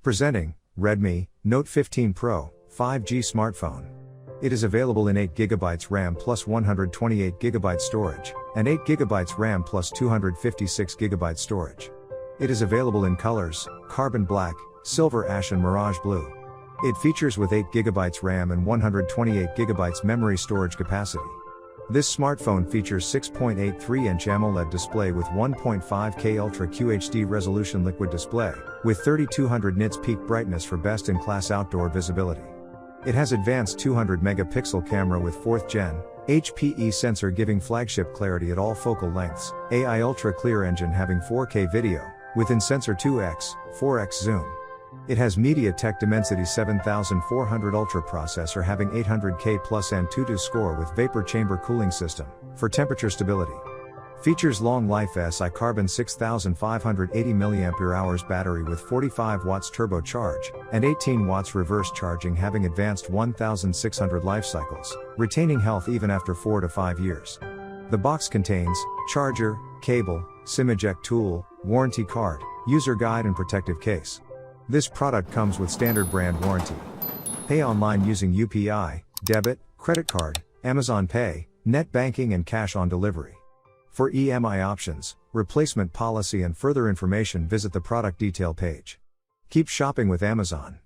Presenting, Redmi Note 15 Pro, 5G smartphone. It is available in 8GB RAM plus 128GB storage, and 8GB RAM plus 256GB storage. It is available in colors, carbon black, silver ash and mirage blue. It features with 8GB RAM and 128GB memory storage capacity. This smartphone features 6.83-inch AMOLED display with 1.5K Ultra QHD resolution liquid display, with 3200 nits peak brightness for best-in-class outdoor visibility. It has advanced 200-megapixel camera with 4th Gen HPE sensor giving flagship clarity at all focal lengths, AI Ultra Clear engine having 4K video, with in-sensor 2x, 4x zoom. It has MediaTek Dimensity 7400 Ultra processor having 800K plus Antutu score with vapor chamber cooling system, for temperature stability. Features long life Si carbon 6580 mAh battery with 45 watts turbocharge, and 18 watts reverse charging having advanced 1600 life cycles, retaining health even after 4 to 5 years. The box contains charger, cable, SIM eject tool, warranty card, user guide and protective case. This product comes with standard brand warranty. Pay online using UPI, debit, credit card, Amazon Pay, net banking and cash on delivery. For EMI options, replacement policy and further information visit the product detail page. Keep shopping with Amazon.